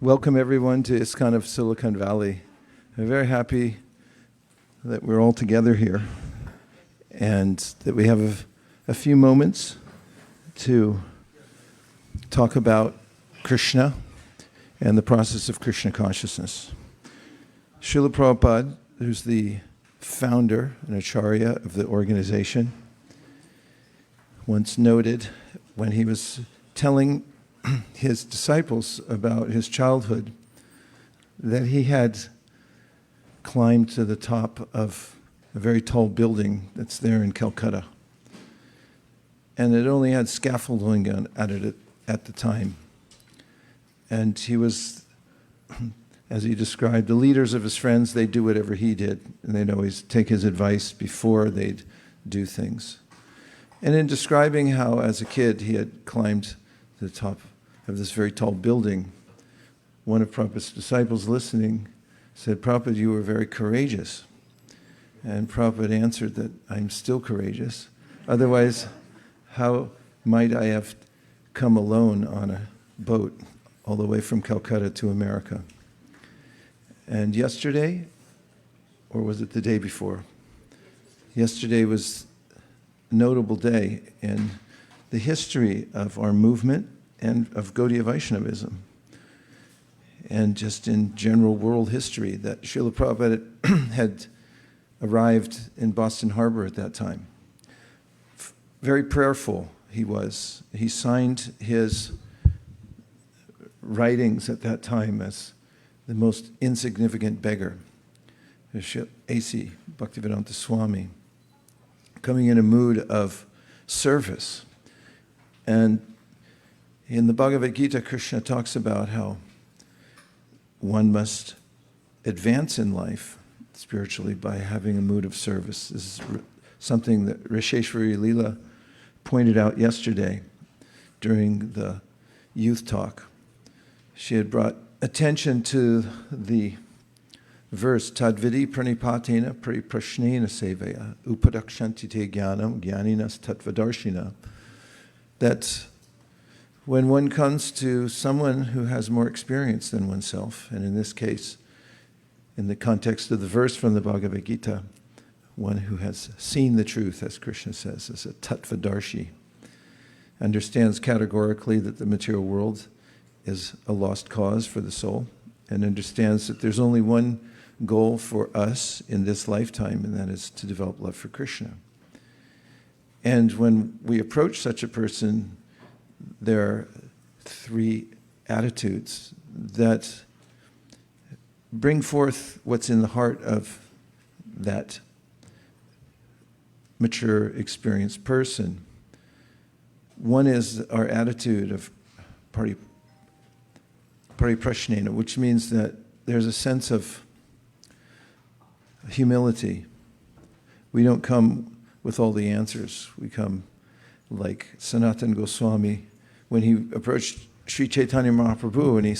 Welcome everyone to ISKCON of Silicon Valley. I'm very happy that we're all together here and that we have a few moments to talk about Krishna and the process of Krishna consciousness. Srila Prabhupāda, who's the founder and acharya of the organization, once noted when he was telling his disciples about his childhood that he had climbed to the top of a very tall building that's there in Calcutta. And it only had scaffolding at it at the time. And he was, as he described, the leaders of his friends, they'd do whatever he did, and they'd always take his advice before they'd do things. And in describing how, as a kid, he had climbed to the top of this very tall building, one of Prabhupada's disciples listening said, "Prabhupada, you were very courageous." And Prabhupada answered that I'm still courageous. Otherwise, how might I have come alone on a boat all the way from Calcutta to America? And yesterday, or was it the day before? Yesterday was a notable day in the history of our movement and of Gaudiya Vaishnavism, and just in general world history, that Srila Prabhupada had arrived in Boston Harbor at that time. Very prayerful he was. He signed his writings at that time as the most insignificant beggar, A.C. Bhaktivedanta Swami, coming in a mood of service. And in the Bhagavad Gita, Kṛṣṇa talks about how one must advance in life spiritually by having a mood of service. This is something that Risheshwari Leela pointed out yesterday during the youth talk. She had brought attention to the verse, Tadvidi pranipatena pariprashnena sevaya upadakshanti te jnanam jnaninas tattvadarshina, that when one comes to someone who has more experience than oneself, and in this case, in the context of the verse from the Bhagavad Gita, one who has seen the truth, as Krishna says, as a tattvadarshi, understands categorically that the material world is a lost cause for the soul, and understands that there's only one goal for us in this lifetime, and that is to develop love for Krishna. And when we approach such a person, there are three attitudes that bring forth what's in the heart of that mature, experienced person. One is our attitude of pariprashnena, which means that there's a sense of humility. We don't come with all the answers. We come like Sanatana Goswami when he approached Sri Chaitanya Mahaprabhu, and he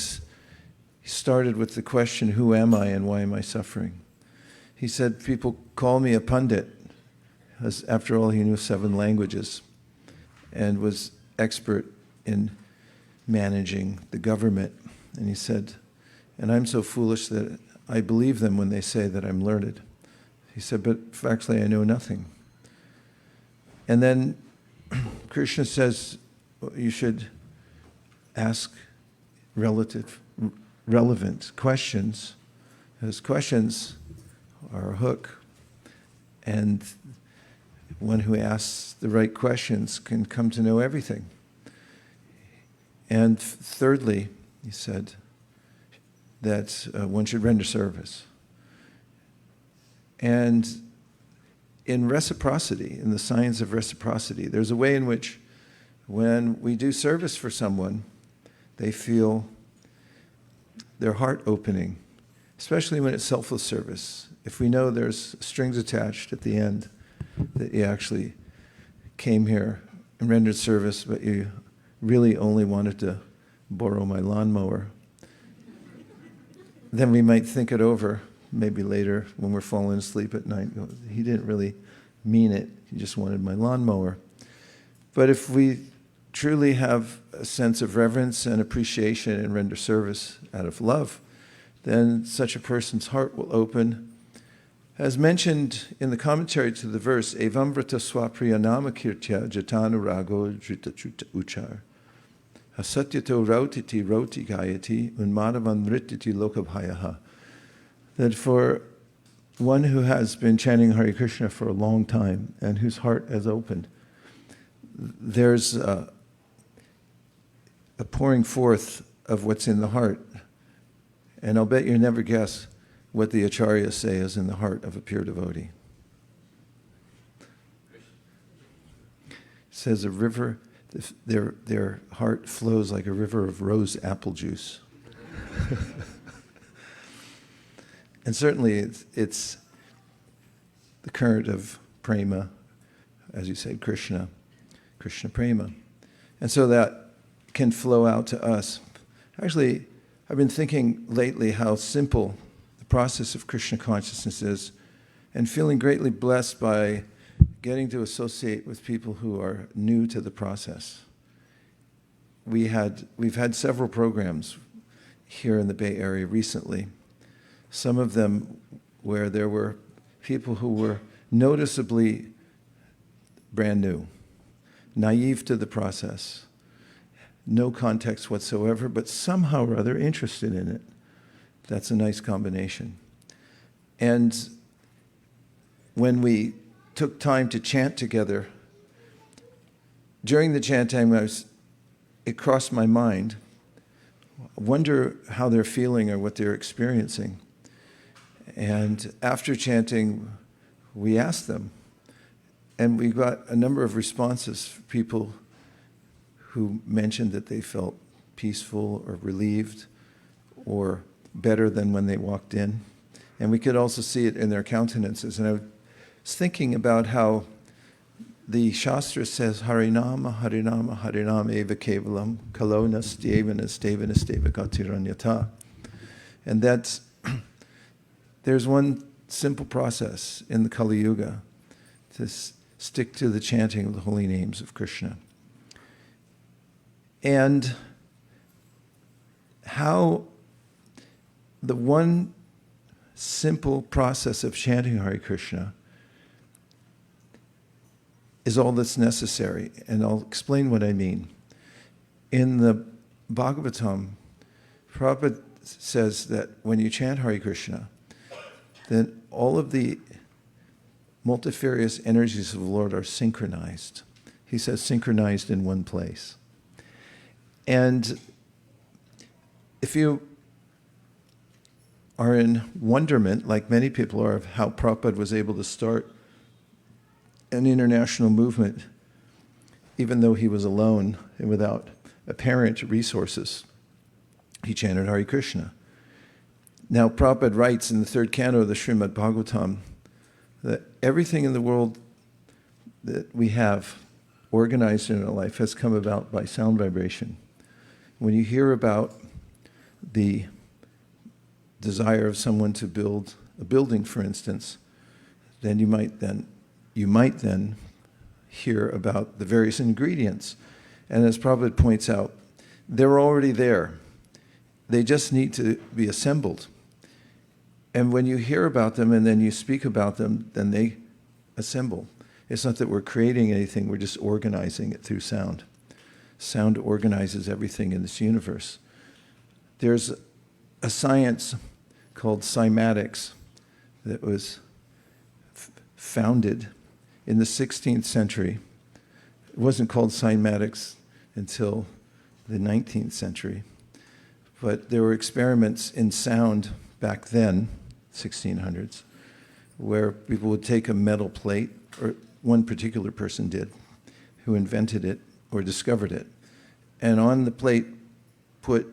started with the question, who am I and why am I suffering? He said, people call me a pundit, as after all he knew 7 languages and was expert in managing the government. And he said, and I'm so foolish that I believe them when they say that I'm learned. He said, but actually I know nothing. And then Krishna says, you should ask relevant questions, because questions are a hook. And one who asks the right questions can come to know everything. And thirdly, he said that one should render service. And in reciprocity, in the science of reciprocity, there's a way in which when we do service for someone, they feel their heart opening, especially when it's selfless service. If we know there's strings attached at the end, that you actually came here and rendered service, but you really only wanted to borrow my lawnmower, then we might think it over maybe later when we're falling asleep at night. He didn't really mean it. He just wanted my lawnmower. But if we truly have a sense of reverence and appreciation and render service out of love, then such a person's heart will open. As mentioned in the commentary to the verse, Evamvrta swapriya namakirtya jatanurago dritachuta uchar. Asatyato rautiti roti gayati unmadavanrittiti lokabhayaha. That for one who has been chanting Hare Krishna for a long time and whose heart has opened, there's a pouring forth of what's in the heart. And I'll bet you'll never guess what the acharyas say is in the heart of a pure devotee. It says a river, their heart flows like a river of rose apple juice. And certainly it's the current of prema, as you said, Krishna prema. And so that can flow out to us. Actually, I've been thinking lately how simple the process of Krishna consciousness is, and feeling greatly blessed by getting to associate with people who are new to the process. We've had several programs here in the Bay Area recently, some of them where there were people who were noticeably brand new, naive to the process, no context whatsoever, but somehow or other interested in it. That's a nice combination. And when we took time to chant together, during the chanting, it crossed my mind, I wonder how they're feeling or what they're experiencing. And after chanting, we asked them, and we got a number of responses from people who mentioned that they felt peaceful or relieved or better than when they walked in. And we could also see it in their countenances. And I was thinking about how the Shastra says, Harinama, Harinama, Harinama eva kevalam, kalona stevana stevana steva gatiranyata. And that's, there's one simple process in the Kali Yuga to stick to the chanting of the holy names of Krishna. And how the one simple process of chanting Hare Krishna is all that's necessary. And I'll explain what I mean. In the Bhāgavatam, Prabhupada says that when you chant Hare Krishna, then all of the multifarious energies of the Lord are synchronized. He says synchronized in one place. And if you are in wonderment, like many people are, of how Prabhupada was able to start an international movement, even though he was alone and without apparent resources, he chanted Hare Krishna. Now, Prabhupada writes in the third canto of the Srimad Bhāgavatam that everything in the world that we have organized in our life has come about by sound vibration. When you hear about the desire of someone to build a building, for instance, then you might then hear about the various ingredients. And as Prabhupada points out, they're already there. They just need to be assembled. And when you hear about them and then you speak about them, then they assemble. It's not that we're creating anything, we're just organizing it through sound. Sound organizes everything in this universe. There's a science called cymatics that was founded in the 16th century. It wasn't called cymatics until the 19th century. But there were experiments in sound back then, 1600s, where people would take a metal plate, or one particular person did, who invented it or discovered it, and on the plate put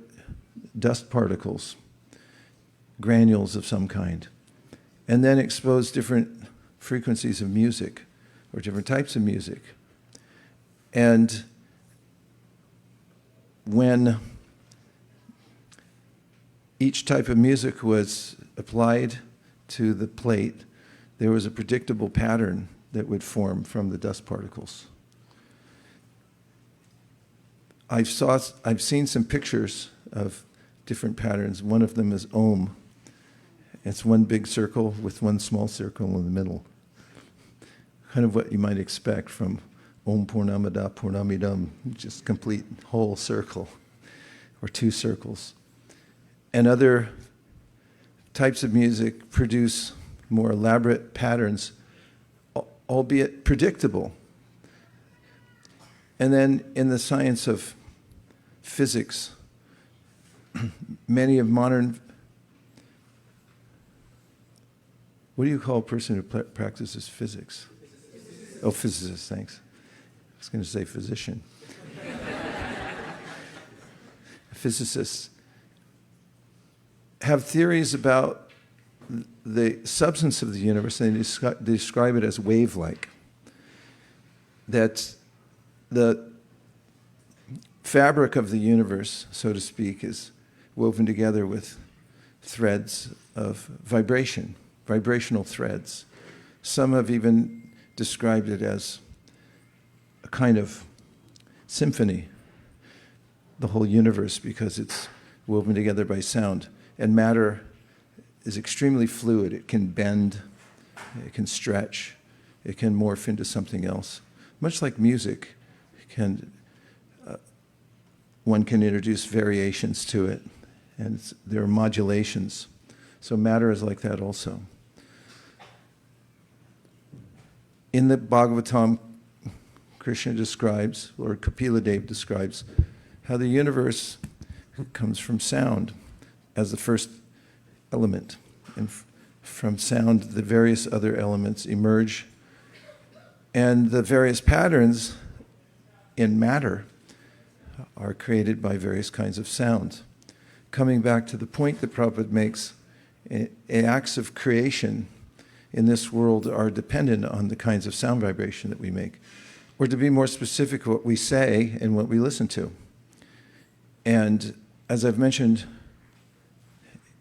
dust particles, granules of some kind, and then expose different frequencies of music or different types of music. And when each type of music was applied to the plate, there was a predictable pattern that would form from the dust particles. I've seen some pictures of different patterns. One of them is Om. It's one big circle with one small circle in the middle. Kind of what you might expect from Om Purnamada Purnamidam, just complete whole circle, or two circles. And other types of music produce more elaborate patterns, albeit predictable. And then in the science of physics, many of modern... What do you call a person who practices physics? Oh, physicist, thanks. I was going to say physician. Physicists have theories about the substance of the universe, and they describe it as wave-like. That the fabric of the universe, so to speak, is woven together with threads of vibration, vibrational threads. Some have even described it as a kind of symphony, the whole universe, because it's woven together by sound. And matter is extremely fluid. It can bend, it can stretch, it can morph into something else. Much like music, one can introduce variations to it, and there are modulations. So matter is like that also. In the Bhāgavatam, Kṛṣṇa describes, or Kapiladev describes, how the universe comes from sound as the first element. And from sound, the various other elements emerge. And the various patterns in matter are created by various kinds of sounds. Coming back to the point that Prabhupada makes, acts of creation in this world are dependent on the kinds of sound vibration that we make. Or to be more specific, what we say and what we listen to. And as I've mentioned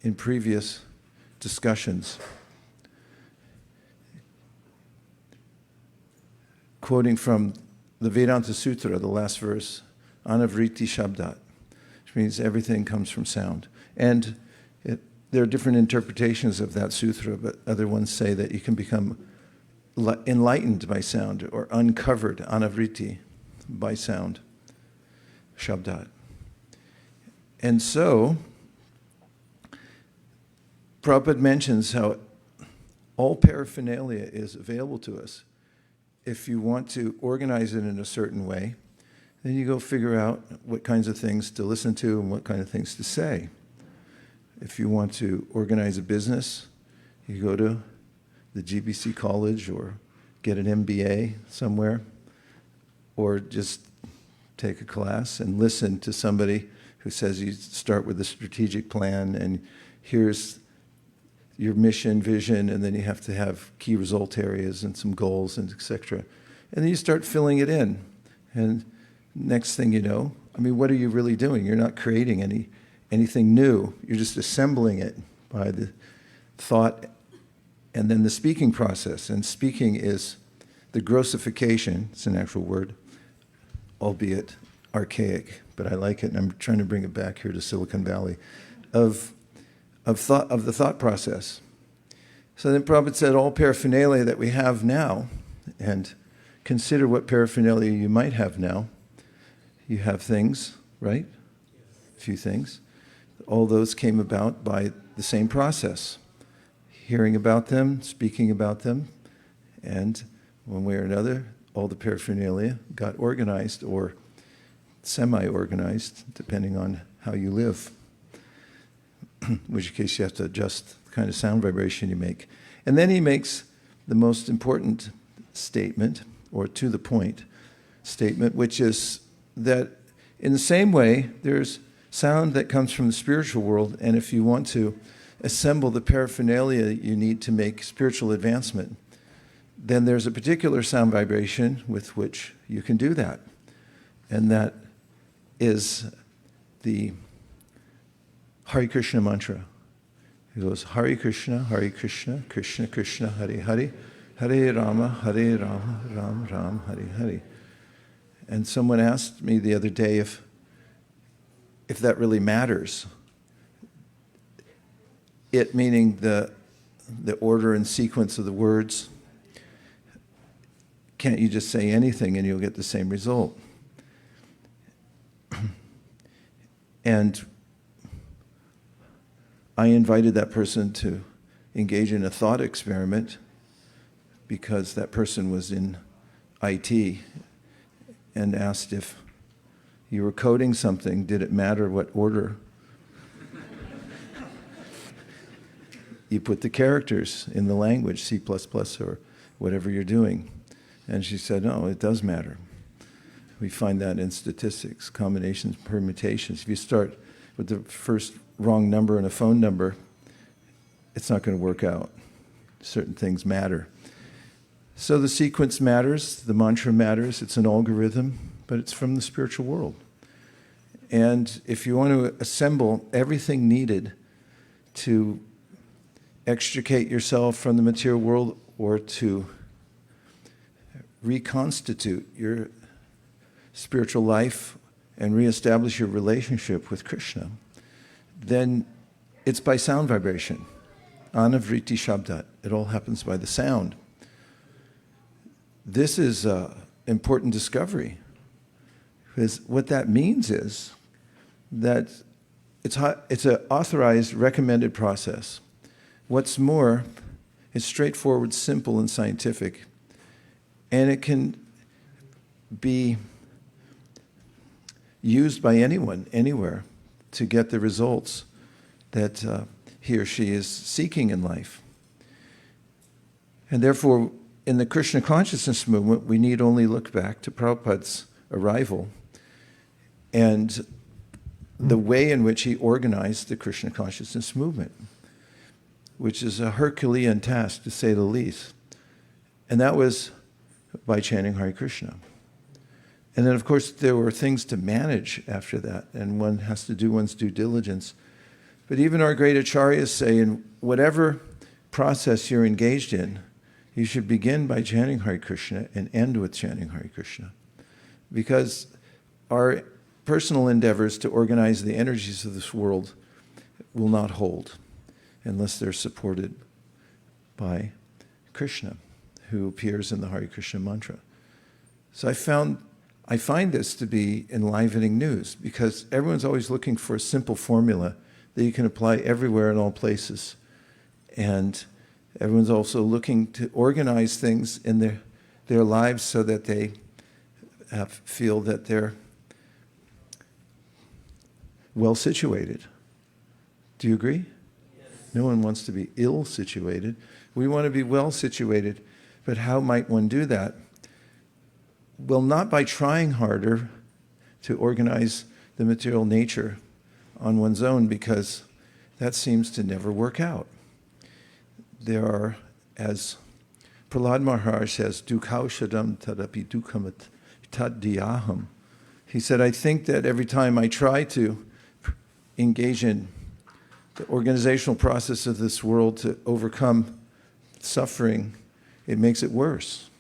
in previous discussions, quoting from the Vedānta-sūtra, the last verse, Anāvṛttiḥ śabdāt, which means everything comes from sound. And there are different interpretations of that sutra, but other ones say that you can become enlightened by sound, or uncovered, Anāvṛtti, by sound, śabdāt. And so, Prabhupada mentions how all paraphernalia is available to us. If you want to organize it in a certain way, then you go figure out what kinds of things to listen to and what kind of things to say. If you want to organize a business, you go to the GBC college or get an MBA somewhere, or just take a class and listen to somebody who says you start with a strategic plan and here's your mission, vision, and then you have to have key result areas and some goals and etc. And then you start filling it in. And next thing you know, I mean, what are you really doing? You're not creating anything new. You're just assembling it by the thought and then the speaking process. And speaking is the grossification, it's an actual word, albeit archaic, but I like it, and I'm trying to bring it back here to Silicon Valley, of the thought process. So then Prabhupada said all paraphernalia that we have now, and consider what paraphernalia you might have now. You have things, right? A few things. All those came about by the same process. Hearing about them, speaking about them, and one way or another, all the paraphernalia got organized or semi-organized, depending on how you live, in which case you have to adjust the kind of sound vibration you make. And then he makes the most important statement, or to the point statement, which is that in the same way, there's sound that comes from the spiritual world, and if you want to assemble the paraphernalia you need to make spiritual advancement, then there's a particular sound vibration with which you can do that. And that is the Hare Krishna mantra. It goes, Hare Krishna, Krishna Krishna, Hare Hare, Hare Rama, Ram Ram, Hare Hare. And someone asked me the other day if if that really matters. It meaning the order and sequence of the words. Can't you just say anything and you'll get the same result? And I invited that person to engage in a thought experiment because that person was in IT and asked if you were coding something, did it matter what order you put the characters in the language, C++ or whatever you're doing? And she said, no, it does matter. We find that in statistics, combinations, permutations. If you start with the first wrong number and a phone number, it's not going to work out. Certain things matter. So the sequence matters, the mantra matters, it's an algorithm, but it's from the spiritual world. And if you want to assemble everything needed to extricate yourself from the material world or to reconstitute your spiritual life and reestablish your relationship with Krishna, then it's by sound vibration. Anāvṛttiḥ śabdāt. It all happens by the sound. This is an important discovery, because what that means is that it's an authorized, recommended process. What's more, it's straightforward, simple, and scientific, and it can be used by anyone, anywhere, to get the results that he or she is seeking in life. And therefore, in the Krishna consciousness movement, we need only look back to Prabhupada's arrival and the way in which he organized the Krishna consciousness movement, which is a Herculean task, to say the least. And that was by chanting Hare Krishna. And then, of course, there were things to manage after that, and one has to do one's due diligence. But even our great acharyas say, in whatever process you're engaged in, you should begin by chanting Hare Krishna and end with chanting Hare Krishna. Because our personal endeavors to organize the energies of this world will not hold unless they're supported by Krishna, who appears in the Hare Krishna mantra. So I find this to be enlivening news, because everyone's always looking for a simple formula that you can apply everywhere in all places. And everyone's also looking to organize things in their lives so that they feel that they're well situated. Do you agree? Yes. No one wants to be ill situated. We want to be well situated. But how might one do that? Well, not by trying harder to organize the material nature on one's own, because that seems to never work out. There are, as Prahlad Maharaj says, dukhaushadam tadapi dukhamat taddhyaham. He said, I think that every time I try to engage in the organizational process of this world to overcome suffering, it makes it worse.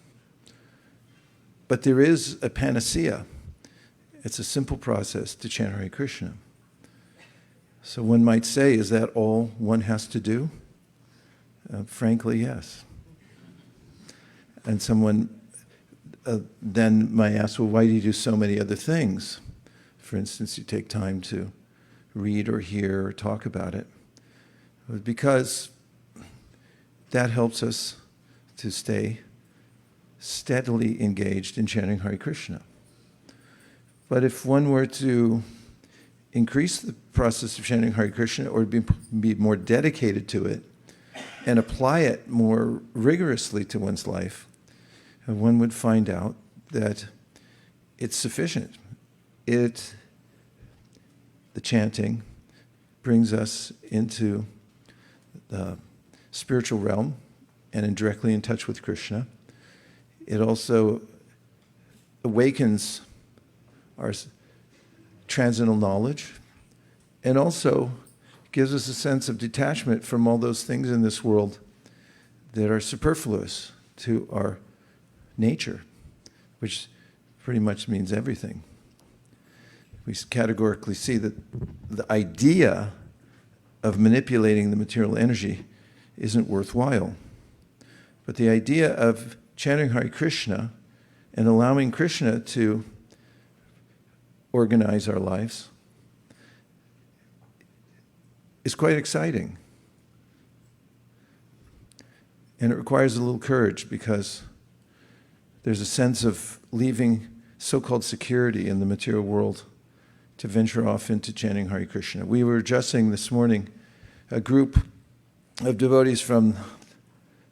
But there is a panacea. It's a simple process to chant Hare Krishna. So one might say, is that all one has to do? Frankly, yes. And someone then might ask, well, why do you do so many other things? For instance, you take time to read or hear or talk about it. Because that helps us to stay steadily engaged in chanting Hare Krishna. But if one were to increase the process of chanting Hare Krishna, or be more dedicated to it and apply it more rigorously to one's life, one would find out that it's sufficient. The chanting brings us into the spiritual realm and directly in touch with Krishna. It also awakens our transcendental knowledge, and also gives us a sense of detachment from all those things in this world that are superfluous to our nature, which pretty much means everything. we categorically see that the idea of manipulating the material energy isn't worthwhile. But the idea of chanting Hare Krishna and allowing Krishna to organize our lives is quite exciting. And it requires a little courage, because there's a sense of leaving so-called security in the material world to venture off into chanting Hare Krishna. We were addressing this morning a group of devotees from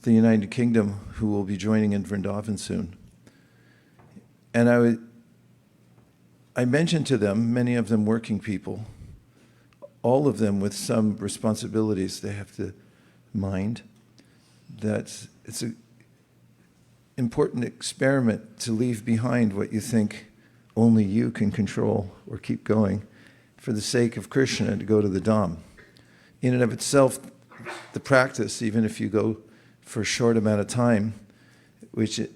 the United Kingdom who will be joining in Vrindavan soon. And I mentioned to them, many of them working people, all of them with some responsibilities they have to mind, that it's an important experiment to leave behind what you think only you can control or keep going for the sake of Krishna, to go to the Dham. In and of itself, the practice, even if you go for a short amount of time, which it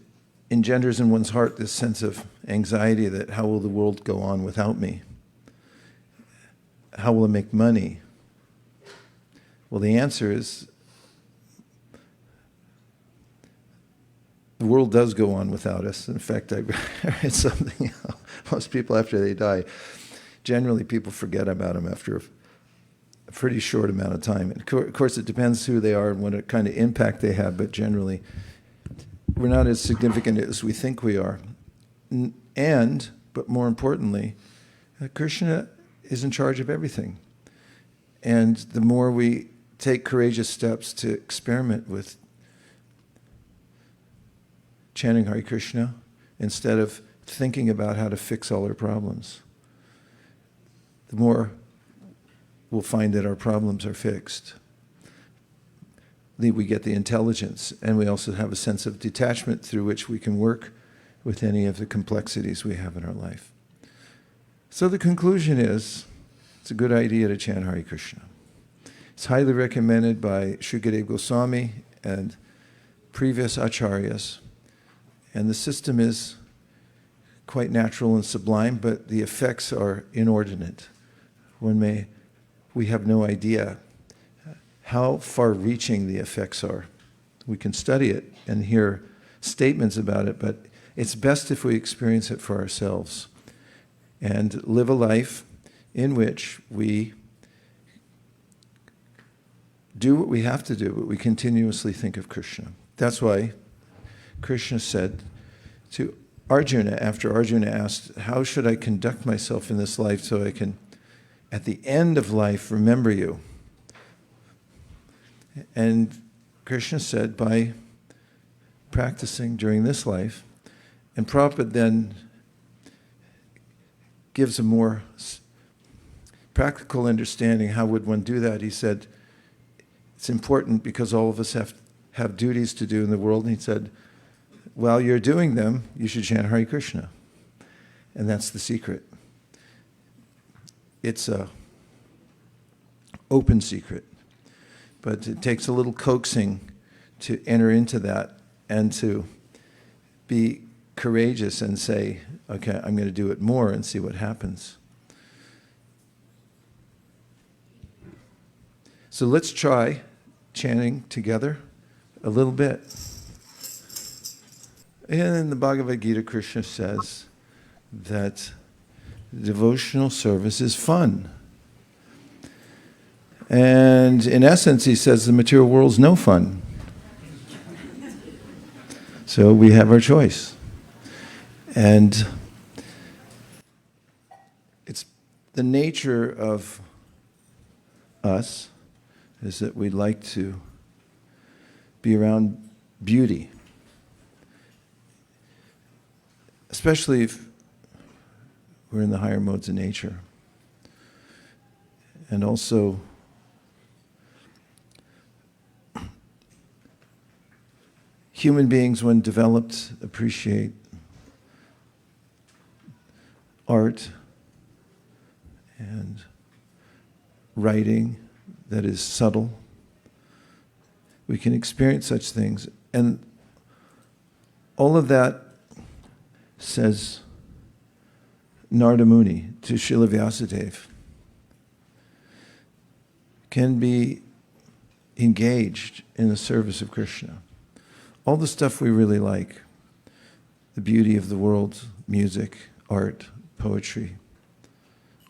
engenders in one's heart this sense of anxiety that how will the world go on without me? How will I make money? Well, the answer is the world does go on without us. In fact, I read something, most people after they die, generally people forget about them after a pretty short amount of time. And of course, it depends who they are and what kind of impact they have, but generally, we're not as significant as we think we are. But more importantly, Krishna is in charge of everything. And the more we take courageous steps to experiment with chanting Hare Krishna instead of thinking about how to fix all our problems, the more we'll find that our problems are fixed. We get the intelligence, and we also have a sense of detachment through which we can work with any of the complexities we have in our life. So the conclusion is, it's a good idea to chant Hare Krishna. It's highly recommended by Shukadeva Goswami and previous acharyas. And the system is quite natural and sublime, but the effects are inordinate. We have no idea how far-reaching the effects are. We can study it and hear statements about it, but it's best if we experience it for ourselves and live a life in which we do what we have to do, but we continuously think of Krishna. That's why Krishna said to Arjuna, after Arjuna asked, how should I conduct myself in this life so I can, at the end of life, remember you? And Krishna said, by practicing during this life. And Prabhupada then gives a more practical understanding. How would one do that? He said, it's important because all of us have duties to do in the world. And he said, while you're doing them, you should chant Hare Krishna. And that's the secret. It's an open secret. But it takes a little coaxing to enter into that and to be courageous and say, okay, I'm going to do it more and see what happens. So let's try chanting together a little bit. And in the Bhagavad Gita, Krishna says that devotional service is fun. And in essence, he says the material world's no fun. So we have our choice. And it's the nature of us is that we like to be around beauty. Especially if we're in the higher modes of nature. And also, human beings, when developed, appreciate art and writing that is subtle. We can experience such things. And all of that says Narada Muni to Srila Vyasadeva can be engaged in the service of Krishna. All the stuff we really like, the beauty of the world, music, art, poetry,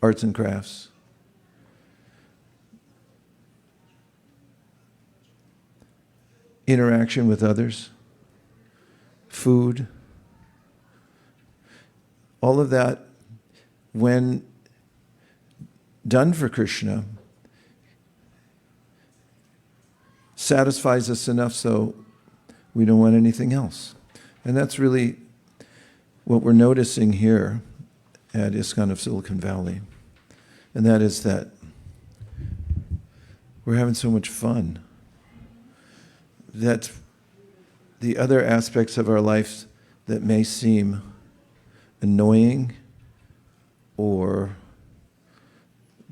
arts and crafts, interaction with others, food, all of that, when done for Krishna, satisfies us enough so we don't want anything else. And that's really what we're noticing here at ISKCON of Silicon Valley. And that is that we're having so much fun that the other aspects of our life that may seem annoying or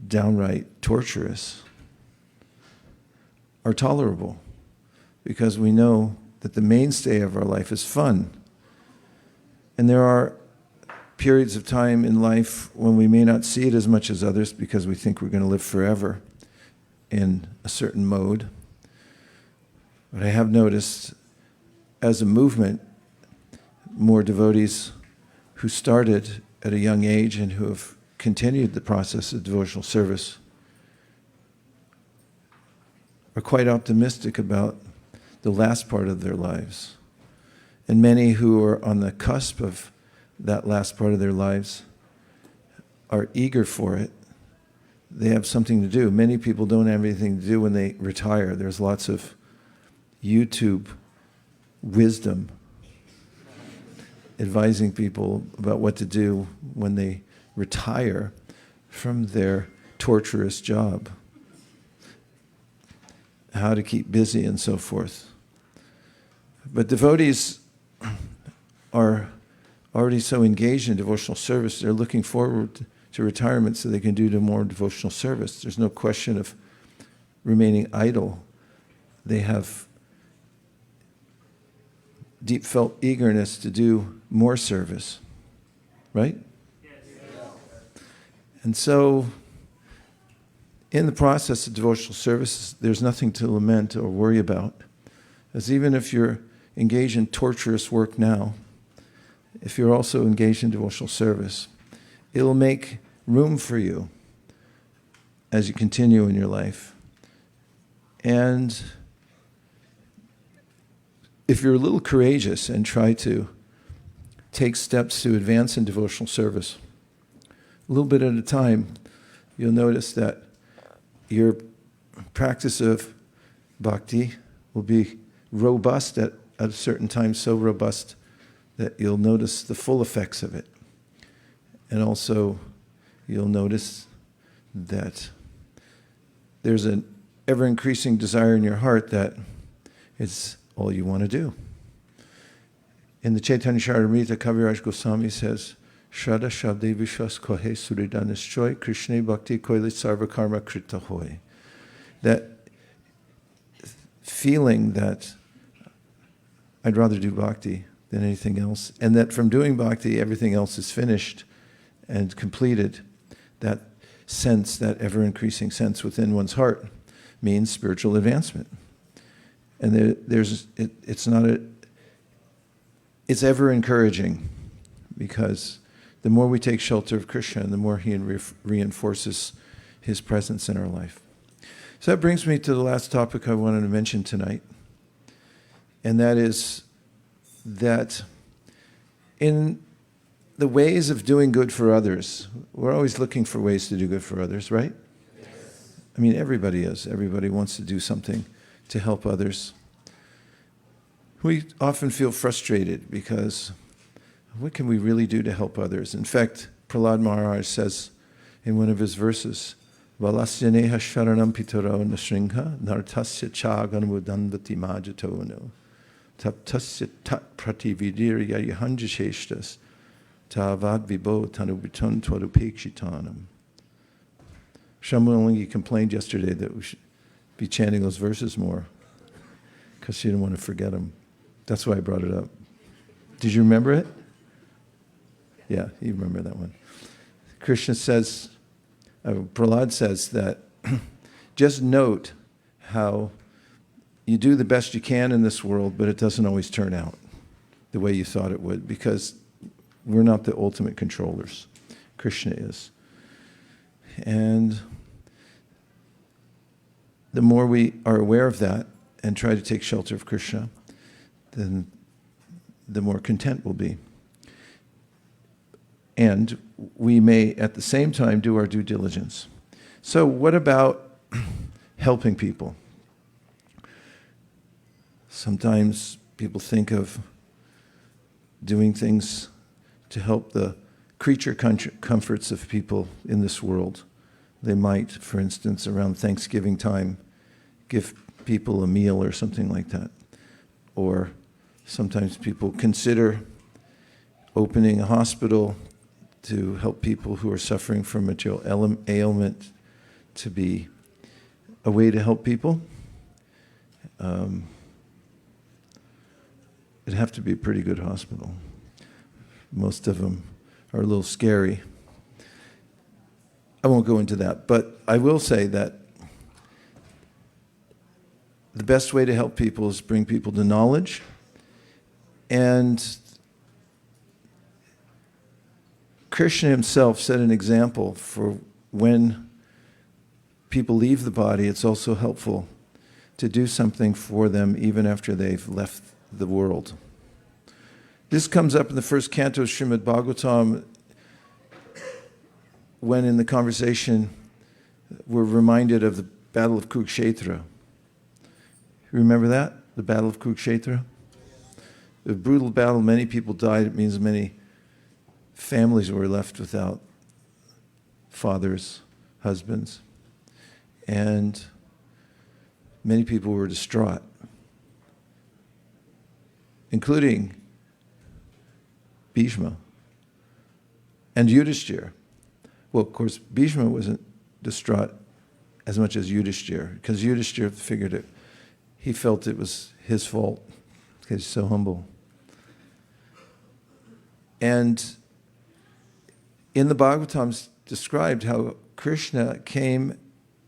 downright torturous are tolerable, because we know that the mainstay of our life is fun. And there are periods of time in life when we may not see it as much as others because we think we're going to live forever in a certain mode. But I have noticed, as a movement, more devotees who started at a young age and who have continued the process of devotional service are quite optimistic about the last part of their lives. And many who are on the cusp of that last part of their lives are eager for it. They have something to do. Many people don't have anything to do when they retire. There's lots of YouTube wisdom advising people about what to do when they retire from their torturous job, how to keep busy and so forth. But devotees are already so engaged in devotional service, they're looking forward to retirement so they can do more devotional service. There's no question of remaining idle. They have deep felt eagerness to do more service, right? Yes. And so, in the process of devotional service, there's nothing to lament or worry about. As even if you're engaged in torturous work now, if you're also engaged in devotional service, it'll make room for you as you continue in your life. And if you're a little courageous and try to take steps to advance in devotional service, a little bit at a time, you'll notice that your practice of bhakti will be robust at a certain time, so robust that you'll notice the full effects of it. And also, you'll notice that there's an ever-increasing desire in your heart that it's all you want to do. In the Chaitanya Charitamrita, Kaviraj Goswami says, Shraddha Shabde Vishwas Kohe Suridanischoy Krishna Bhakti Koile Sarva Karma Krita Hoy. That feeling that I'd rather do bhakti than anything else, and that from doing bhakti everything else is finished and completed, that sense, that ever-increasing sense within one's heart means spiritual advancement. And it's ever encouraging, because the more we take shelter of Krishna, the more he reinforces his presence in our life. So that brings me to the last topic I wanted to mention tonight, and that is that in the ways of doing good for others, we're always looking for ways to do good for others, right? Yes. I mean, everybody is. Everybody wants to do something to help others. We often feel frustrated because what can we really do to help others? In fact, Prahlad Maharaj says in one of his verses, Valasyaneha sharanam pitaro nasringha nartasya chaganamudanvati majatono taptasya tat pratividirya yahanjasheshtas tavad vibo tanubiton twadupekshitanam. Shamalingi complained yesterday that we should be chanting those verses more because she didn't want to forget them. That's why I brought it up. Did you remember it? Yeah, you remember that one. Krishna says, Prahlad says that just note how you do the best you can in this world, but it doesn't always turn out the way you thought it would, because we're not the ultimate controllers. Krishna is. And the more we are aware of that and try to take shelter of Krishna, then the more content we'll be. And we may, at the same time, do our due diligence. So what about helping people? Sometimes people think of doing things to help the creature comforts of people in this world. They might, for instance, around Thanksgiving time, give people a meal or something like that. Or sometimes people consider opening a hospital to help people who are suffering from material ailment, to be a way to help people. It'd have to be a pretty good hospital. Most of them are a little scary. I won't go into that, but I will say that the best way to help people is bring people to knowledge. And Krishna himself set an example for when people leave the body. It's also helpful to do something for them even after they've left the world. This comes up in the first canto of Srimad Bhāgavatam, when in the conversation we're reminded of the Battle of Kṛṣṇa. Remember that? The Battle of Kṛṣṇa? A brutal battle, many people died. It means many families were left without fathers, husbands, and many people were distraught, including Bhishma and Yudhishthira. Well, of course, Bhishma wasn't distraught as much as Yudhishthira, because Yudhishthira figured it. He felt it was his fault because he's so humble. And in the Bhagavatam, it's described how Krishna came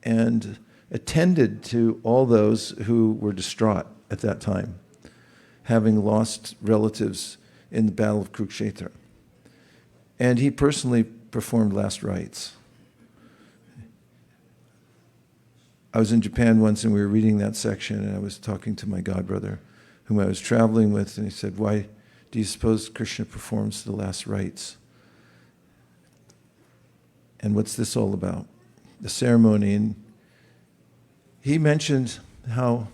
and attended to all those who were distraught at that time, having lost relatives in the Battle of Kṛṣṇa. And he personally performed last rites. I was in Japan once and we were reading that section, and I was talking to my godbrother whom I was traveling with, and he said, "Why do you suppose Krishna performs the last rites? And what's this all about?" The ceremony. And he mentioned how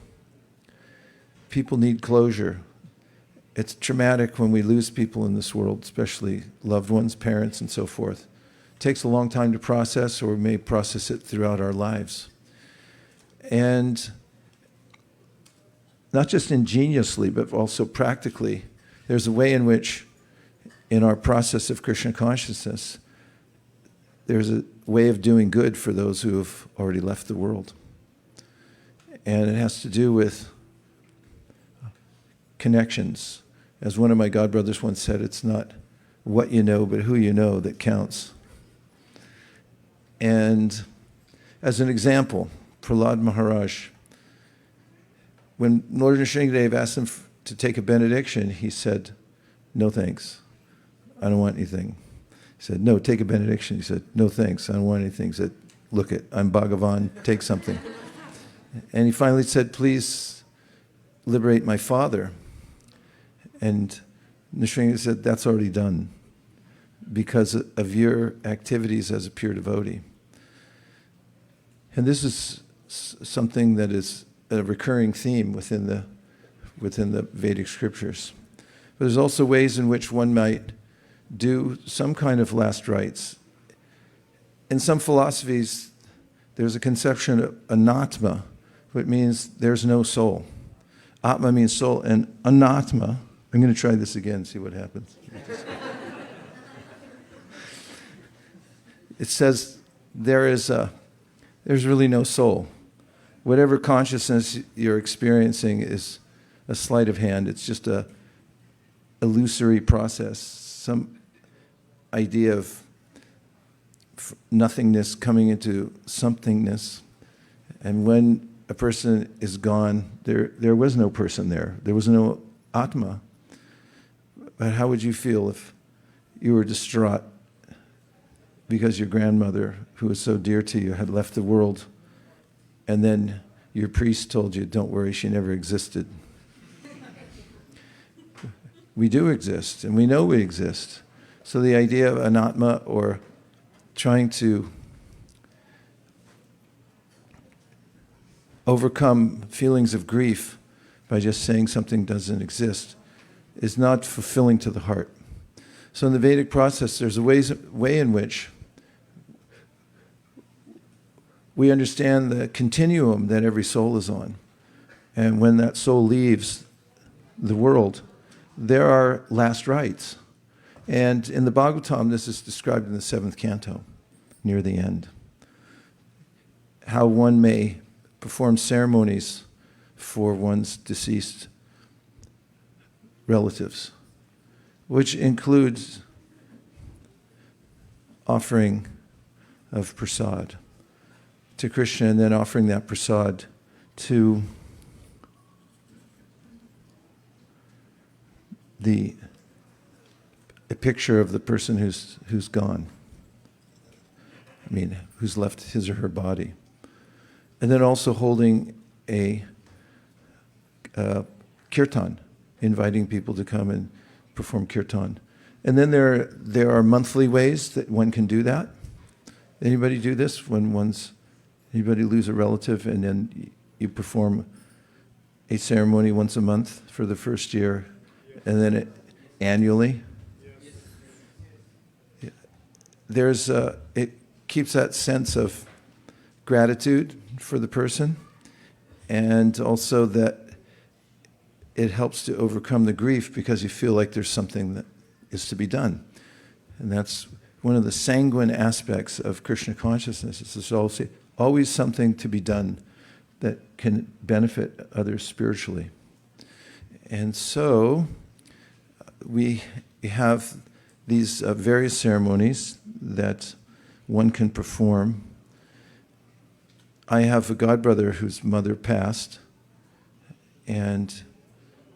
people need closure. It's traumatic when we lose people in this world, especially loved ones, parents, and so forth. It takes a long time to process, or we may process it throughout our lives. And not just ingeniously, but also practically, there's a way in which, in our process of Krishna consciousness, there's a way of doing good for those who have already left the world. And it has to do with connections. As one of my godbrothers once said, it's not what you know, but who you know that counts. And as an example, Prahlad Maharaj, when Lord Nrsimhadev asked him to take a benediction, he said, "No thanks, I don't want anything." He said, "No, take a benediction." He said, "No thanks, I don't want anything." He said, "Look it, I'm Bhagavan, take something." And he finally said, "Please liberate my father." And Nrsimhadev said, "That's already done because of your activities as a pure devotee." And this is something that is a recurring theme within the Vedic scriptures. But there's also ways in which one might do some kind of last rites. In some philosophies, there's a conception of anatma, which means there's no soul. Atma means soul, and anatma, I'm going to try this again, see what happens. It says there's really no soul. Whatever consciousness you're experiencing is a sleight of hand. It's just a illusory process, some idea of nothingness coming into somethingness. And when a person is gone, there was no person there. There was no Atma. But how would you feel if you were distraught because your grandmother, who was so dear to you, had left the world, and then your priest told you, don't worry, she never existed? We do exist, and we know we exist. So the idea of anatma, or trying to overcome feelings of grief by just saying something doesn't exist, is not fulfilling to the heart. So in the Vedic process, there's a way in which we understand the continuum that every soul is on. And when that soul leaves the world, there are last rites. And in the Bhāgavatam, this is described in the 7th canto, near the end. How one may perform ceremonies for one's deceased relatives, which includes offering of prasad to Krishna, and then offering that prasad to a picture of the person who's gone. I mean, who's left his or her body. And then also holding a kirtan, inviting people to come and perform kirtan. And then there are monthly ways that one can do that. Anybody do this when anybody lose a relative and then you perform a ceremony once a month for the first year, and then annually? It keeps that sense of gratitude for the person, and also that it helps to overcome the grief because you feel like there's something that is to be done. And that's one of the sanguine aspects of Krishna consciousness. There's always something to be done that can benefit others spiritually. And so we have these various ceremonies that one can perform. I have a godbrother whose mother passed, and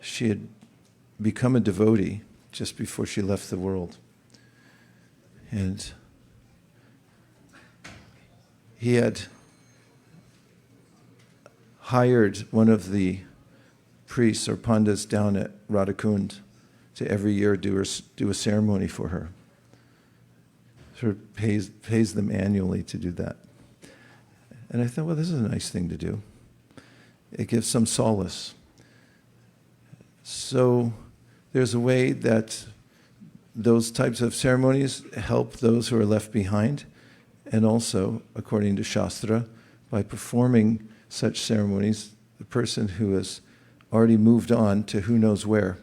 she had become a devotee just before she left the world. And he had hired one of the priests or pandas down at Radhakund to every year do a ceremony for her. Sort of pays them annually to do that. And I thought, well, this is a nice thing to do. It gives some solace. So there's a way that those types of ceremonies help those who are left behind, and also, according to Shastra, by performing such ceremonies, the person who has already moved on to who knows where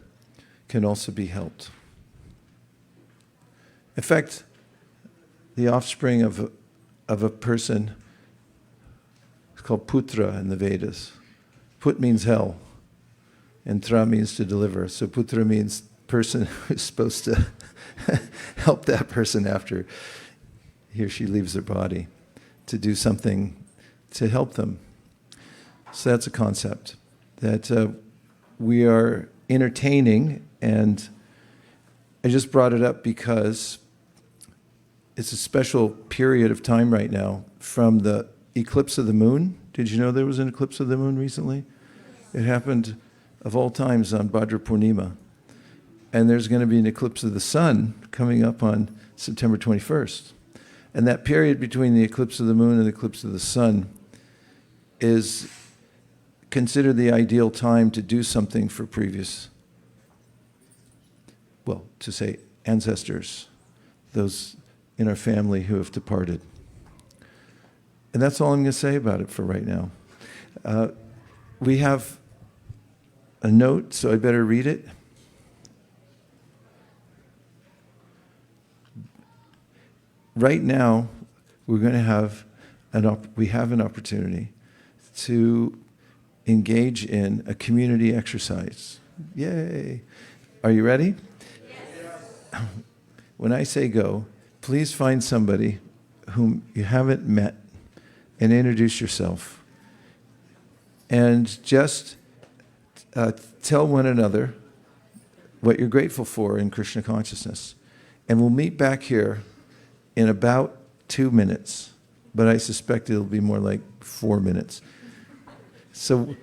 can also be helped. In fact, the offspring of a person is called putra in the Vedas. Put means hell, and tra means to deliver. So putra means person who's supposed to help that person after he or she leaves their body, to do something to help them. So that's a concept that we are entertaining, and I just brought it up because it's a special period of time right now from the eclipse of the moon. Did you know there was an eclipse of the moon recently? It happened, of all times, on Bhadra Purnima. And there's going to be an eclipse of the sun coming up on September 21st. And that period between the eclipse of the moon and the eclipse of the sun is considered the ideal time to do something for to say ancestors, those in our family who have departed. And that's all I'm going to say about it for right now. We have a note, so I better read it. Right now, we're going to have an opportunity to engage in a community exercise. Yay! Are you ready? Yes. When I say go, please find somebody whom you haven't met and introduce yourself. And just tell one another what you're grateful for in Krishna consciousness. And we'll meet back here in about 2 minutes, but I suspect it'll be more like 4 minutes. So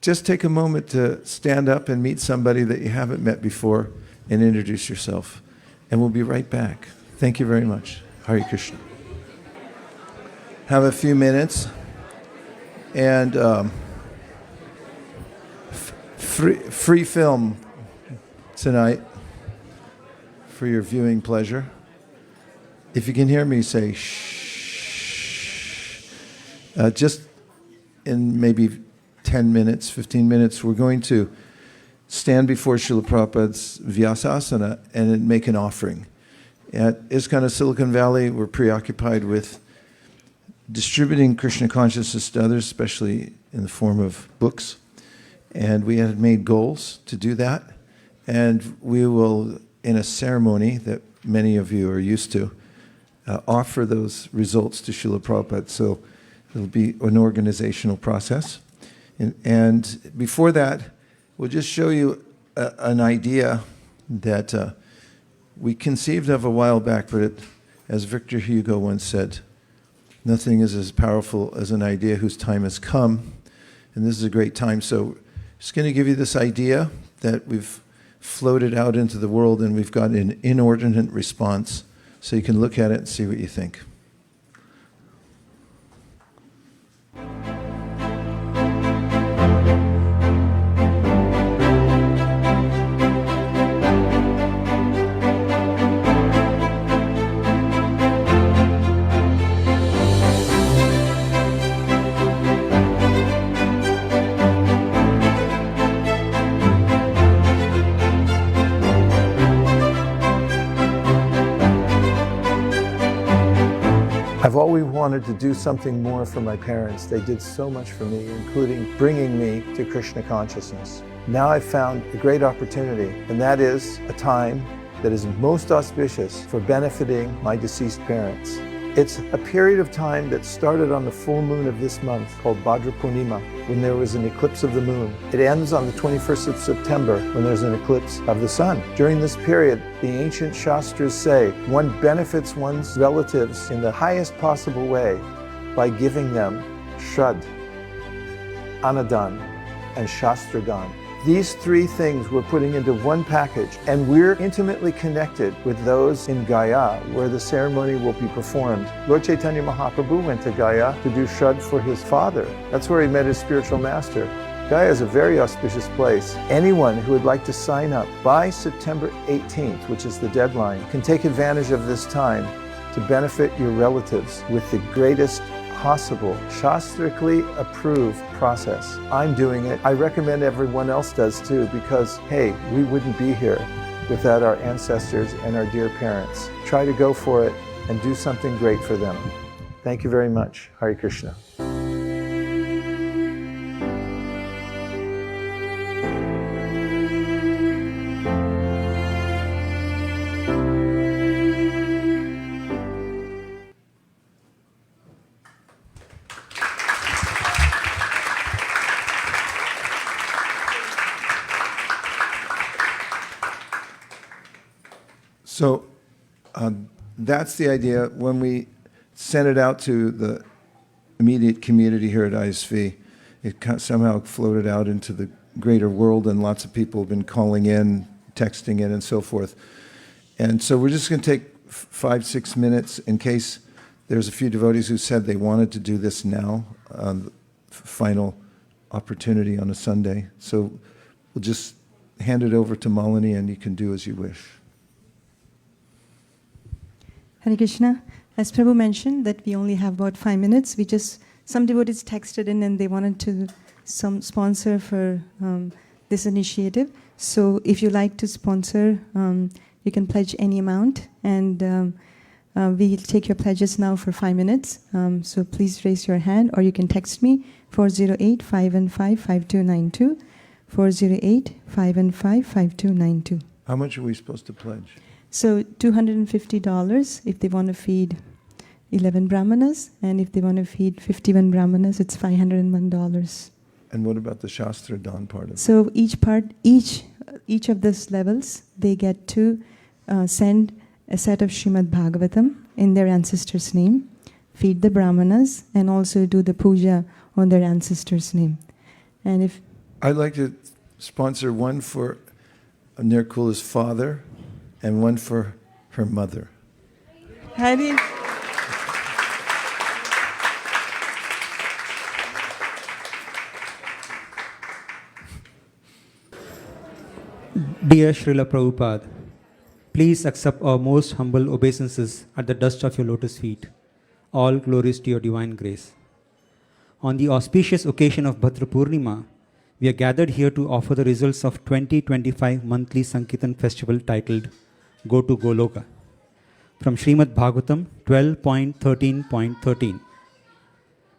just take a moment to stand up and meet somebody that you haven't met before and introduce yourself. And we'll be right back. Thank you very much. Hare Kṛṣṇa. Have a few minutes. And free film tonight for your viewing pleasure. If you can hear me, say shh. Just in maybe 10 minutes, 15 minutes, we're going to stand before Srila Prabhupada's Vyasasana and make an offering. At ISKCON of Silicon Valley, we're preoccupied with distributing Krishna consciousness to others, especially in the form of books. And we had made goals to do that. And we will, in a ceremony that many of you are used to, offer those results to Srila Prabhupada. So it'll be an organizational process. And before that, we'll just show you an idea that we conceived of a while back, but as Victor Hugo once said, nothing is as powerful as an idea whose time has come. And this is a great time. So just going to give you this idea that we've floated out into the world, and we've got an inordinate response. So you can look at it and see what you think. I've always wanted to do something more for my parents. They did so much for me, including bringing me to Krishna consciousness. Now I've found a great opportunity, and that is a time that is most auspicious for benefiting my deceased parents. It's a period of time that started on the full moon of this month, called Bhadra Purnima, when there was an eclipse of the moon. It ends on the 21st of September, when there's an eclipse of the sun. During this period, the ancient Shastras say one benefits one's relatives in the highest possible way by giving them Shrad, Anadan, and Shastradan. These three things we're putting into one package, and we're intimately connected with those in Gaya, where the ceremony will be performed. Lord Chaitanya Mahaprabhu went to Gaya to do Shrad for his father. That's where he met his spiritual master. Gaya is a very auspicious place. Anyone who would like to sign up by September 18th, which is the deadline, can take advantage of this time to benefit your relatives with the greatest possible, shastrically approved process. I'm doing it. I recommend everyone else does too, because, hey, we wouldn't be here without our ancestors and our dear parents. Try to go for it and do something great for them. Thank you very much. Hare Krishna. So that's the idea. When we sent it out to the immediate community here at ISV, it somehow floated out into the greater world, and lots of people have been calling in, texting in, and so forth. And so we're just going to take 5-6 minutes in case there's a few devotees who said they wanted to do this now, the final opportunity on a Sunday. So we'll just hand it over to Malini, and you can do as you wish. Hare Krishna. As Prabhu mentioned that we only have about 5 minutes, some devotees texted in and they wanted to sponsor for this initiative. So if you like to sponsor, you can pledge any amount, and we'll take your pledges now for 5 minutes. So please raise your hand, or you can text me 408-515-5292, 408-515-5292. How much are we supposed to pledge? So $250 if they want to feed 11 brahmanas, and if they want to feed 51 brahmanas, it's $501. And what about the Shastra Dawn part of it? So each of these levels, they get to send a set of Srimad Bhāgavatam in their ancestor's name, feed the brahmanas, and also do the puja on their ancestor's name. And if I'd like to sponsor one for Nirkula's father and one for her mother. Hari. Dear Srila Prabhupada, please accept our most humble obeisances at the dust of your lotus feet. All glories to your divine grace. On the auspicious occasion of Bhadra Purnima, we are gathered here to offer the results of 2025 monthly Sankirtan festival titled Go to Goloka from Srimad Bhāgavatam 12.13.13.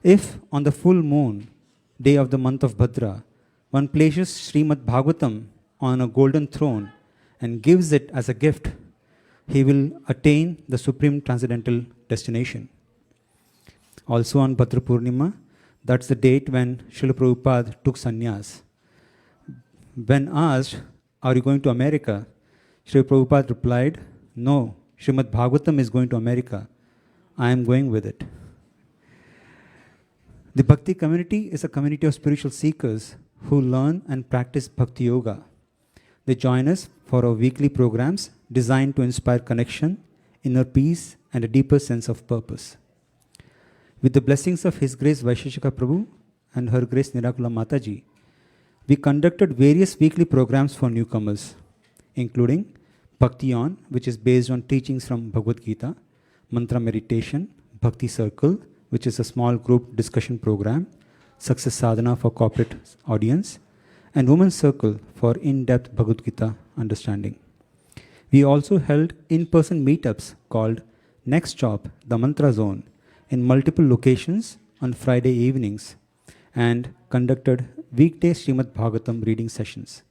If on the full moon day of the month of Bhadra, one places Srimad Bhāgavatam on a golden throne and gives it as a gift, he will attain the supreme transcendental destination. Also on Bhadra Purnima, that's the date when Srila Prabhupada took sannyas. When asked, are you going to America? Srila Prabhupada replied, no, Srimad Bhāgavatam is going to America. I am going with it. The Bhakti community is a community of spiritual seekers who learn and practice Bhakti Yoga. They join us for our weekly programs designed to inspire connection, inner peace, and a deeper sense of purpose. With the blessings of His Grace Vaisesika Prabhu and Her Grace Nirakula Mataji, we conducted various weekly programs for newcomers, including Bhakti On, which is based on teachings from Bhagavad Gita, Mantra Meditation, Bhakti Circle, which is a small group discussion program, Success Sadhana for corporate audience, and Women's Circle for in-depth Bhagavad Gita understanding. We also held in-person meetups called Next Stop, the Mantra Zone, in multiple locations on Friday evenings, and conducted weekday Srimad Bhāgavatam reading sessions.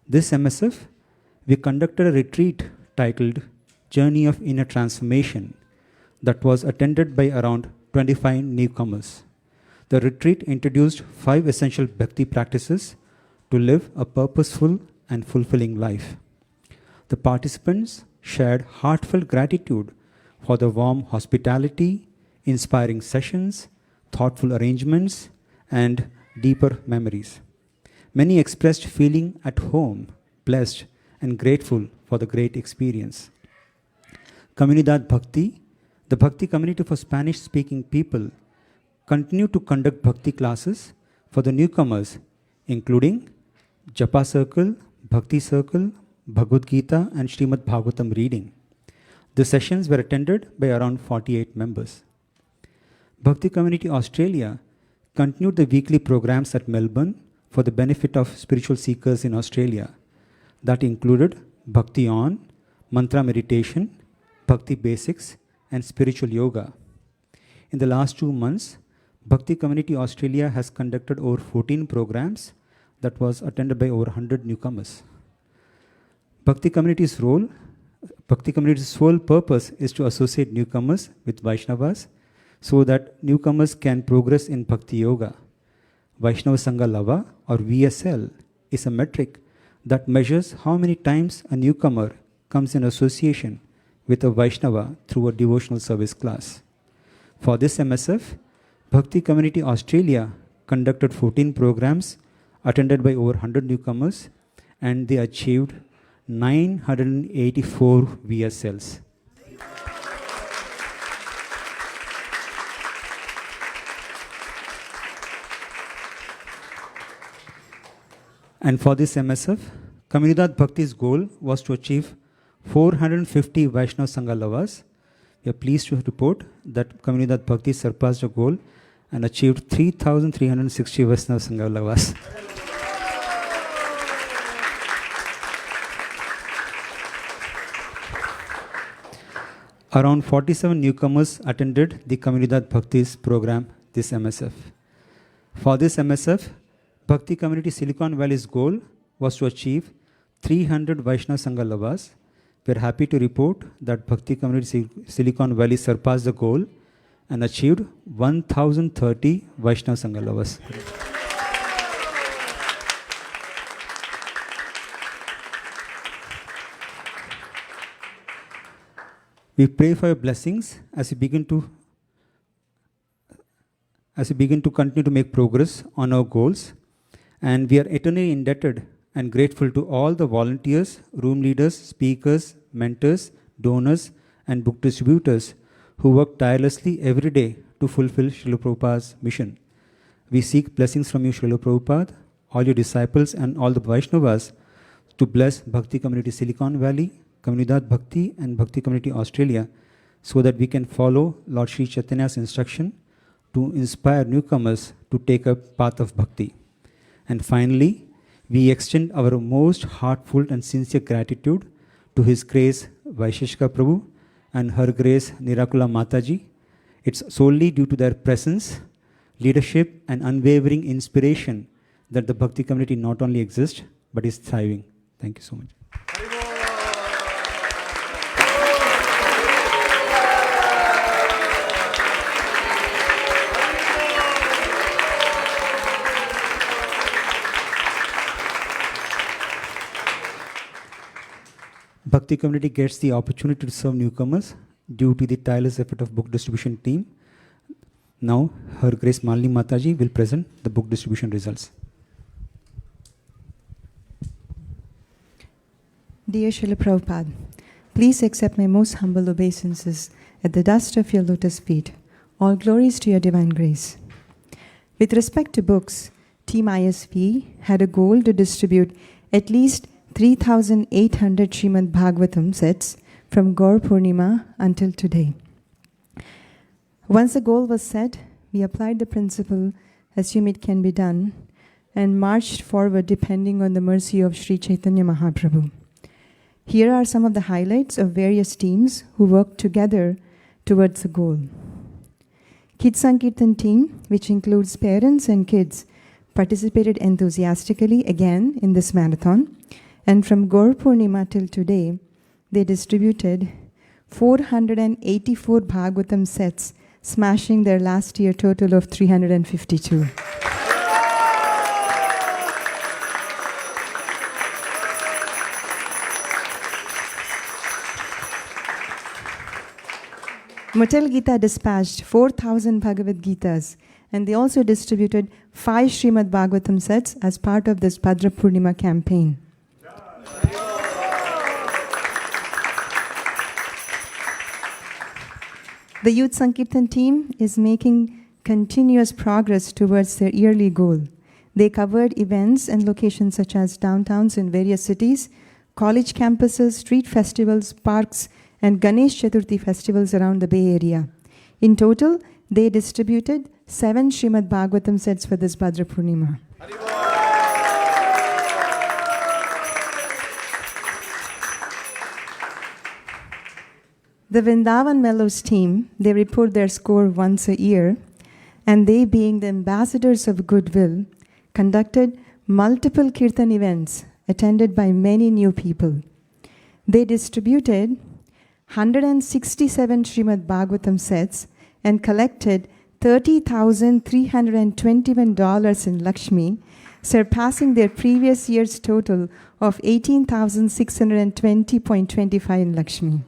This MSF, we conducted a retreat titled Journey of Inner Transformation that was attended by around 25 newcomers. The retreat introduced 5 essential Bhakti practices to live a purposeful and fulfilling life. The participants shared heartfelt gratitude for the warm hospitality, inspiring sessions, thoughtful arrangements, and deeper memories. Many expressed feeling at home, blessed, and grateful for the great experience. Comunidad Bhakti, the Bhakti community for Spanish-speaking people, continue to conduct Bhakti classes for the newcomers, including Japa Circle, Bhakti Circle, Bhagavad Gita, and Srimad Bhāgavatam reading. The sessions were attended by around 48 members. Bhakti Community Australia continued the weekly programs at Melbourne for the benefit of spiritual seekers in Australia. That included Bhakti On, Mantra Meditation, Bhakti Basics, and Spiritual Yoga. In the last 2 months, Bhakti Community Australia has conducted over 14 programs that was attended by over 100 newcomers. Bhakti Community's sole purpose is to associate newcomers with Vaishnavas so that newcomers can progress in Bhakti Yoga. Vaishnava Sangha Lava, or VSL, is a metric that measures how many times a newcomer comes in association with a Vaishnava through a devotional service class. For this MSF, Bhakti Community Australia conducted 14 programs attended by over 100 newcomers, and they achieved 984 VSLs. And for this MSF, Comunidad Bhakti's goal was to achieve 450 Vaishnava Sangha Lavas. We are pleased to report that Comunidad Bhakti surpassed the goal and achieved 3,360 Vaishnava Sangha Lavas. Around 47 newcomers attended the Comunidad Bhakti's program this MSF. For this MSF, Bhakti Community Silicon Valley's goal was to achieve 300 Vaishnava Sangha Lavas, we are happy to report that Bhakti Community Silicon Valley surpassed the goal and achieved 1,030 Vaishnava Sangha lovers. We pray for your blessings as we begin to continue to make progress on our goals, and we are eternally indebted and grateful to all the volunteers, room leaders, speakers, mentors, donors, and book distributors who work tirelessly every day to fulfill Srila Prabhupada's mission. We seek blessings from you, Srila Prabhupada, all your disciples, and all the Vaishnavas to bless Bhakti Community Silicon Valley, Comunidad Bhakti, and Bhakti Community Australia, so that we can follow Lord Sri Chaitanya's instruction to inspire newcomers to take up path of bhakti. And finally, we extend our most heartfelt and sincere gratitude to His Grace Vaisesika Prabhu and Her Grace Nirakula Mataji. It's solely due to their presence, leadership, and unwavering inspiration that the Bhakti community not only exists, but is thriving. Thank you so much. Bhakti community gets the opportunity to serve newcomers due to the tireless effort of book distribution team. Now, Her Grace Malini Mataji will present the book distribution results. Dear Srila Prabhupada, please accept my most humble obeisances at the dust of your lotus feet. All glories to your divine grace. With respect to books, Team ISV had a goal to distribute at least 3,800 Srimad Bhāgavatam sets from Gaur Purnima until today. Once the goal was set, we applied the principle, assume it can be done, and marched forward depending on the mercy of Sri Chaitanya Mahaprabhu. Here are some of the highlights of various teams who worked together towards the goal. Kids Sankirtan team, which includes parents and kids, participated enthusiastically again in this marathon. And from Gaur Purnima till today, they distributed 484 Bhagavatam sets, smashing their last year total of 352. Motel Gita dispatched 4,000 Bhagavad Gitas, and they also distributed 5 Srimad Bhagavatam sets as part of this Bhadra Purnima campaign. The Youth Sankirtan team is making continuous progress towards their yearly goal. They covered events and locations such as downtowns in various cities, college campuses, street festivals, parks, and Ganesh Chaturthi festivals around the Bay Area. In total, they distributed 7 Srimad Bhagavatam sets for this Bhadra Purnima. The Vrindavan Mellows team, they report their score once a year, and they, being the ambassadors of goodwill, conducted multiple kirtan events attended by many new people. They distributed 167 Srimad Bhagavatam sets and collected $30,321 in Lakshmi, surpassing their previous year's total of $18,620.25 in Lakshmi.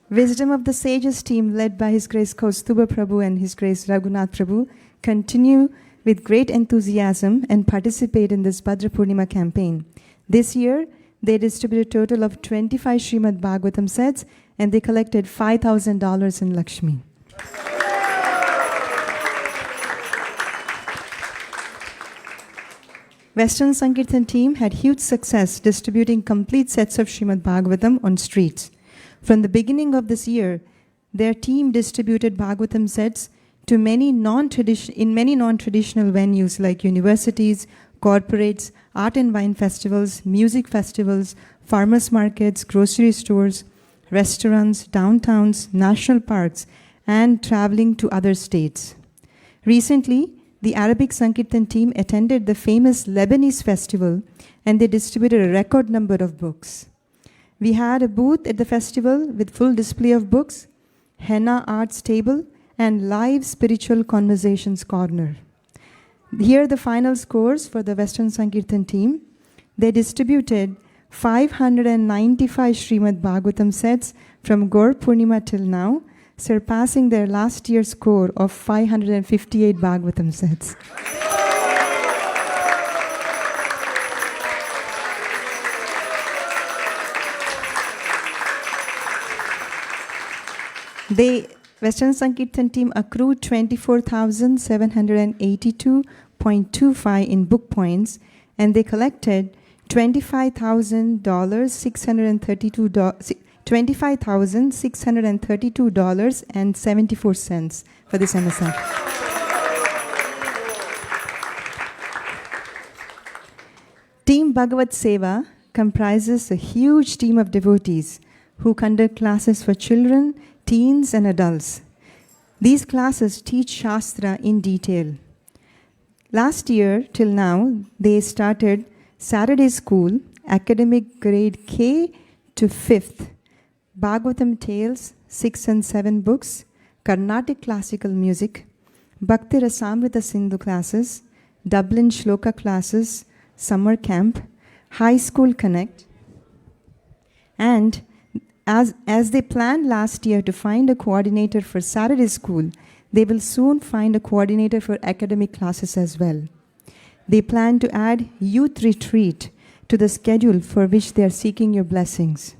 Wisdom of the Sages team, led by His Grace Kaustuba Prabhu and His Grace Raghunath Prabhu, continue with great enthusiasm and participate in this Bhadra Purnima campaign. This year, they distributed a total of 25 Srimad Bhagavatam sets, and they collected $5,000 in Lakshmi. Western Sankirtan team had huge success distributing complete sets of Srimad Bhagavatam on streets. From the beginning of this year, their team distributed Bhagavatam sets to many non-traditional venues like universities, corporates, art and wine festivals, music festivals, farmers markets, grocery stores, restaurants, downtowns, national parks, and traveling to other states. Recently, the Arabic Sankirtan team attended the famous Lebanese festival, and they distributed a record number of books. We had a booth at the festival with full display of books, henna arts table, and live spiritual conversations corner. Here are the final scores for the Western Sankirtan team. They distributed 595 Srimad Bhagavatam sets from Gaur Purnima till now, surpassing their last year's score of 558 Bhagavatam sets. The Western Sankirtan team accrued 24,782.25 in book points, and they collected $25,632.74 for this MSR. Team Bhagavat Seva comprises a huge team of devotees who conduct classes for children, teens, and adults. These classes teach Shastra in detail. Last year till now, they started Saturday school, academic grade K to 5th, Bhagavatam tales, 6 and 7 books, Carnatic classical music, Bhakti Rasamrita Sindhu classes, Dublin Shloka classes, summer camp, high school connect, and as they planned last year to find a coordinator for Saturday school, they will soon find a coordinator for academic classes as well. They plan to add youth retreat to the schedule for which they are seeking your blessings.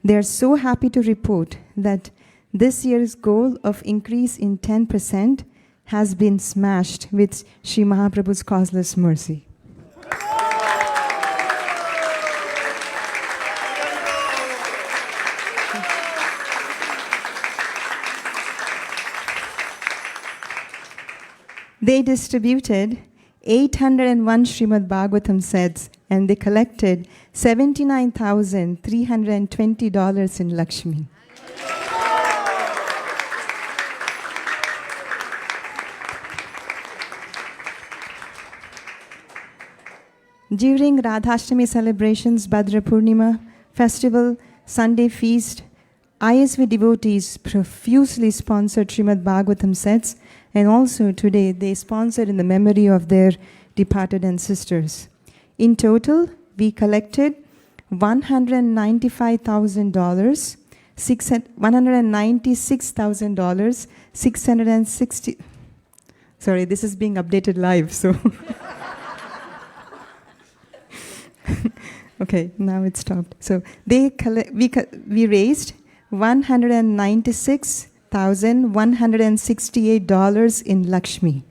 They are so happy to report that this year's goal of increase in 10% has been smashed with Sri Mahaprabhu's causeless mercy. They distributed 801 Srimad Bhagavatam sets, and they collected $79,320 in Lakshmi. During Radhashtami celebrations, Bhadra Purnima festival, Sunday feast, ISV devotees profusely sponsored Srimad Bhagavatam sets, and also today they sponsored in the memory of their departed ancestors. In total, we collected $196,000, $660. Sorry, this is being updated live, so. Okay, now it stopped. So we raised $196,168 in Lakshmi.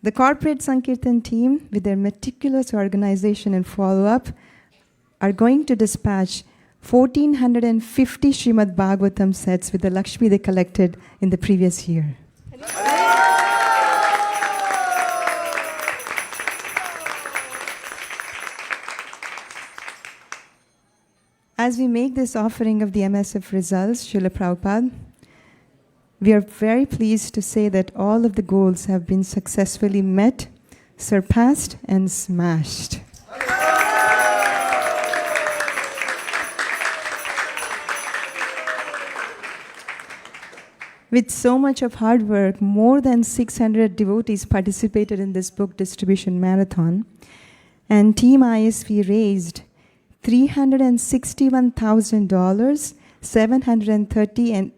The corporate Sankirtan team, with their meticulous organization and follow-up, are going to dispatch 1,450 Srimad Bhagavatam sets with the Lakshmi they collected in the previous year. As we make this offering of the MSF results, Srila Prabhupada, we are very pleased to say that all of the goals have been successfully met, surpassed, and smashed. With so much of hard work, more than 600 devotees participated in this book distribution marathon, and Team ISV raised $361,730 and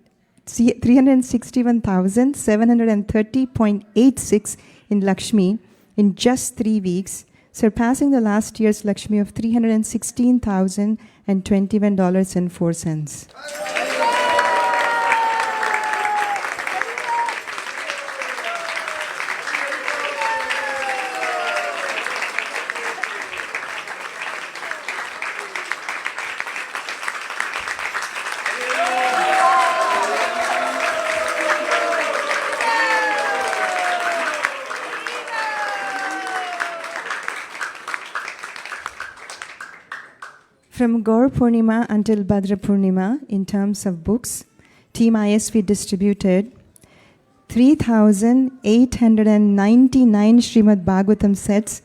$361,730.86 in Lakshmi in just 3 weeks, surpassing the last year's Lakshmi of $316,021.04. From Gaur Purnima until Bhadra Purnima, in terms of books, Team ISV distributed 3,899 Srimad Bhagavatam sets,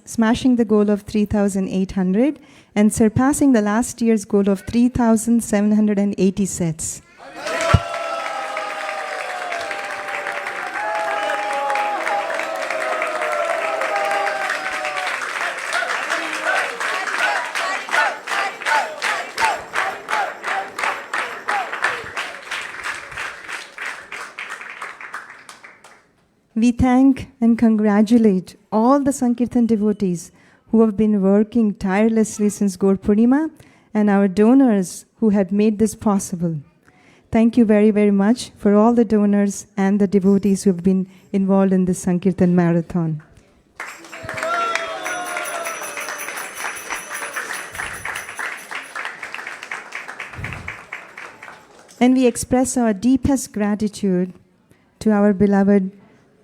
smashing the goal of 3,800 and surpassing the last year's goal of 3,780 sets. We thank and congratulate all the Sankirtan devotees who have been working tirelessly since Gaur Purnima and our donors who have made this possible. Thank you very, very much for all the donors and the devotees who have been involved in this Sankirtan marathon. And we express our deepest gratitude to our beloved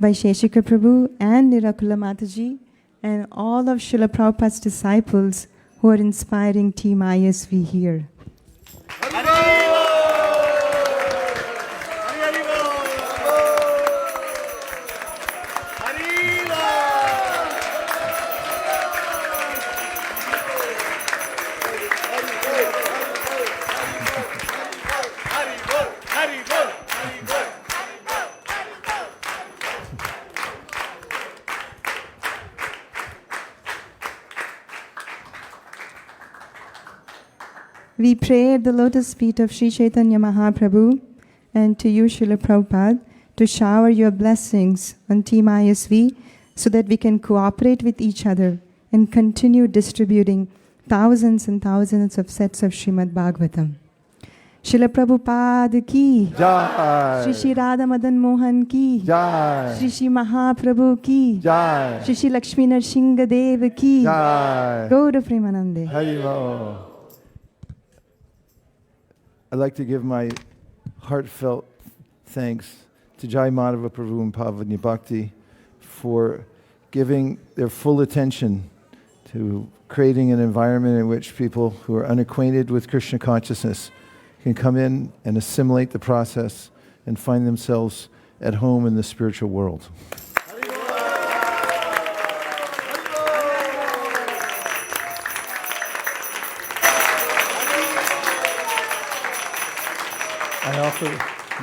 Vaisesika Prabhu and Nirakula Mataji and all of Srila Prabhupada's disciples who are inspiring Team ISV here. We pray at the lotus feet of Sri Chaitanya Mahaprabhu and to you, Srila Prabhupada, to shower your blessings on Team ISV so that we can cooperate with each other and continue distributing thousands and thousands of sets of Srimad Bhagavatam. Srila Prabhupada ki, Jai. Shri Shri Radha Madan Mohan ki, Jai. Shri Shri Mahaprabhu ki, Jai. Shri Shri Lakshmi Narsingha Deva ki, Jai. Gaura Premanande. Harimo. I'd like to give my heartfelt thanks to Jai Madhava Prabhu and Pavanya Bhakti for giving their full attention to creating an environment in which people who are unacquainted with Krishna consciousness can come in and assimilate the process and find themselves at home in the spiritual world. I offer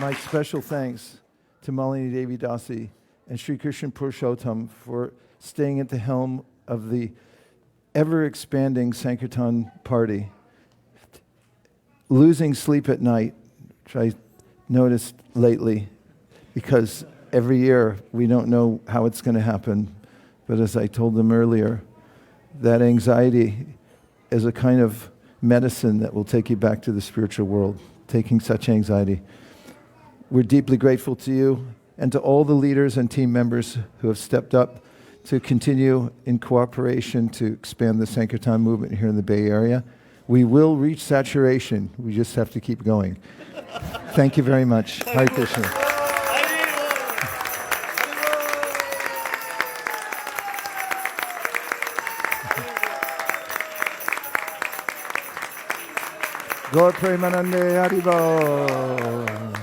my special thanks to Malini Devi Dasi and Sri Krishna Purushottam for staying at the helm of the ever-expanding Sankirtan party. Losing sleep at night, which I noticed lately, because every year we don't know how it's going to happen. But as I told them earlier, that anxiety is a kind of medicine that will take you back to the spiritual world, taking such anxiety. We're deeply grateful to you and to all the leaders and team members who have stepped up to continue in cooperation to expand the Sankirtan movement here in the Bay Area. We will reach saturation. We just have to keep going. Thank you very much. Hare Krishna. Gaur Premanande Haribo.